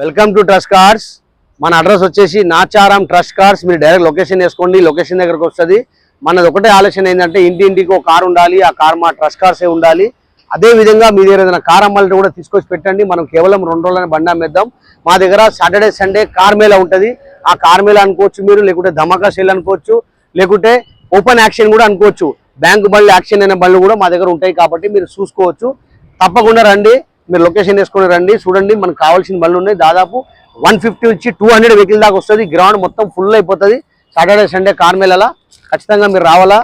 Welcome to trust cars. మన address వచ్చేసి Nacharam trust cars. మీరు డైరెక్ట్ లొకేషన్ వేసుకోండి, లొకేషన్ దగ్గరకు వస్తుంది. మనది ఒకటే ఆలోచన ఏంటంటే ఇంటింటికి ఒక కారు ఉండాలి, ఆ కారు మా ట్రస్ట్ కార్సే ఉండాలి. అదే విధంగా మీ దగ్గర ఏదైనా కార్ అమ్మాలంటే కూడా తీసుకొచ్చి పెట్టండి. మనం కేవలం 2 రోజులని బండి అమ్మేద్దాం. మా దగ్గర సాటర్డే సండే కార్ మేళా ఉంటుంది. ఆ కార్ మేళా అనుకోవచ్చు మీరు, లేకుంటే ధమాకా సేల్ అనుకోవచ్చు, లేకుంటే ఓపెన్ యాక్షన్ కూడా అనుకోవచ్చు. బ్యాంక్ బండ్లు, యాక్షన్ అయిన బండ్లు కూడా మా దగ్గర ఉంటాయి కాబట్టి మీరు చూసుకోవచ్చు. తప్పకుండా రండి, మీరు లొకేషన్ వేసుకొని రండి. చూడండి, మనకు కావాల్సిన బండ్లు ఉన్నాయి. దాదాపు 150 నుంచి 200 వెహికల్ దాకా వస్తుంది. గ్రౌండ్ మొత్తం ఫుల్ అయిపోతుంది సాటర్డే సండే కార్ మేళాలో. ఖచ్చితంగా మీరు రావాలా.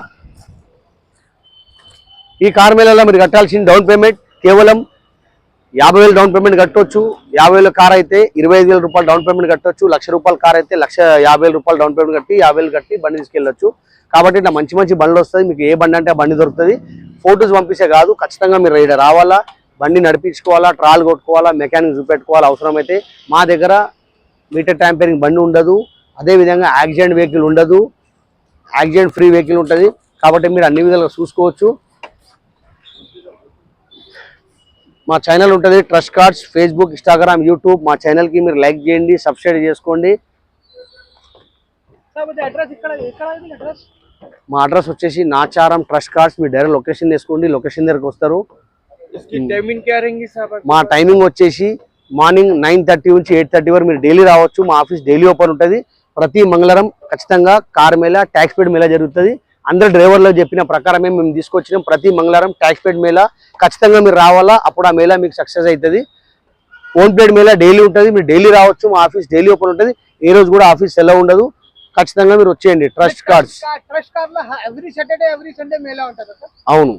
ఈ కార్ మేళాలో మీరు కట్టాల్సిన డౌన్ పేమెంట్ కేవలం 50,000 డౌన్ పేమెంట్ కట్టవచ్చు. 50,000 కార్ అయితే 25,000 రూపాయలు డౌన్ పేమెంట్ కట్టవచ్చు. 1,00,000 రూపాయల కార్ అయితే 1,50,000 రూపాయలు డౌన్ పేమెంట్ కట్టి 50,000 కట్టి బండి తీసుకెళ్ళొచ్చు. కాబట్టి ఇట్లా మంచి మంచి బండ్లు వస్తుంది. మీకు ఏ బండి అంటే ఆ బండి దొరుకుతుంది. ఫొటోస్ పంపిస్తే కాదు, ఖచ్చితంగా మీరు ఇక్కడ రావాలా, బండి నడిపించుకోవాలా, ట్రాల్ కొట్టుకోవాలా, మెకానిక్ చూపెట్టుకోవాలా. అవసరమైతే మా దగ్గర మీటర్ ట్యాంపరింగ్ బండి ఉండదు. అదేవిధంగా యాక్సిడెంట్ వెహికల్ ఉండదు, యాక్సిడెంట్ ఫ్రీ వెహికల్ ఉంటుంది. కాబట్టి మీరు అన్ని విధాలుగా చూసుకోవచ్చు. మా ఛానల్ ఉంటుంది trust cars, Facebook, Instagram, YouTube. మా ఛానల్కి మీరు లైక్ చేయండి, సబ్స్క్రైబ్ చేసుకోండి. మా అడ్రస్ వచ్చేసి నాచారం ట్రస్ట్ కార్స్. మీరు డైరెక్ట్ లొకేషన్ వేసుకోండి, లొకేషన్ దగ్గరకు వస్తారు. మా టైమింగ్ వచ్చేసి మార్నింగ్ 9:30 నుంచి 8:30 వరకు మీరు డైలీ రావచ్చు. మా ఆఫీస్ డైలీ ఓపెన్ ఉంటుంది. ప్రతి మంగళవారం ఖచ్చితంగా కార్ మేళా, ట్యాక్స్ పేడ్ మేళా జరుగుతుంది. అందరు డ్రైవర్లకు చెప్పిన ప్రకారమే మేము తీసుకొచ్చినాం. ప్రతి మంగళవారం ట్యాక్స్ పేడ్ మేళా ఖచ్చితంగా మీరు రావాలా. అప్పుడు ఆ మేళా మీకు సక్సెస్ అవుతుంది. ఓన్ ప్లేట్ మేళా డైలీ ఉంటుంది. మీరు డైలీ రావచ్చు. మా ఆఫీస్ డైలీ ఓపెన్ ఉంటుంది. ఏ రోజు కూడా ఆఫీస్ సెలవు ఉండదు. ఖచ్చితంగా మీరు వచ్చేయండి. ట్రస్ట్ కార్డ్స్ అవును.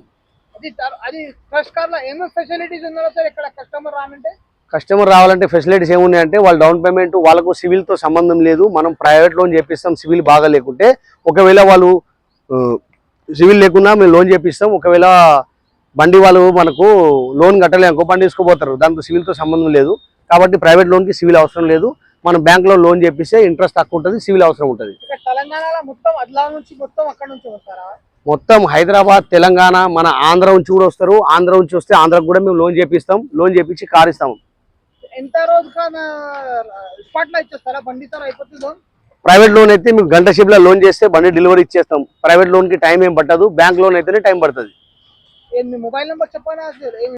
కస్టమర్ రావాలంటే ఫెసిలిటీస్ ఏమున్నాయంటే, వాళ్ళ డౌన్ పేమెంట్ వాళ్ళకు సివిల్తో సంబంధం లేదు. మనం ప్రైవేట్ లోన్ చేపిస్తాం. సివిల్ బాగా లేకుంటే, ఒకవేళ వాళ్ళు సివిల్ లేకుండా మేము లోన్ చేపిస్తాం. ఒకవేళ బండి వాళ్ళు మనకు లోన్ కట్టలేక బండి తీసుకోపోతారు, దాంతో సివిల్తో సంబంధం లేదు. కాబట్టి ప్రైవేట్ లోన్కి సివిల్ అవసరం లేదు. మనం బ్యాంక్లో లోన్ చేపిస్తే ఇంట్రెస్ట్ తక్కువ ఉంటుంది, సివిల్ అవసరం ఉంటుంది. మొత్తం హైదరాబాద్, తెలంగాణ, మన ఆంధ్ర నుంచి కూడా వస్తారు. ఆంధ్ర నుంచి వస్తే ఆంధ్రకు కూడా మేము లోన్ చేపిస్తాం. లోన్ చేపించి కార్ ఇస్తాము. ప్రైవేట్ లోన్ అయితే మీకు గంట సేపులో లోన్ చేస్తే బండి డెలివరీ ఇచ్చేస్తాం. ప్రైవేట్ లోన్ కి టైం ఏం పట్టదు. బ్యాంక్ లోన్ అయితేనే టైం పడుతుంది. మొబైల్ నెంబర్ చెప్పండి.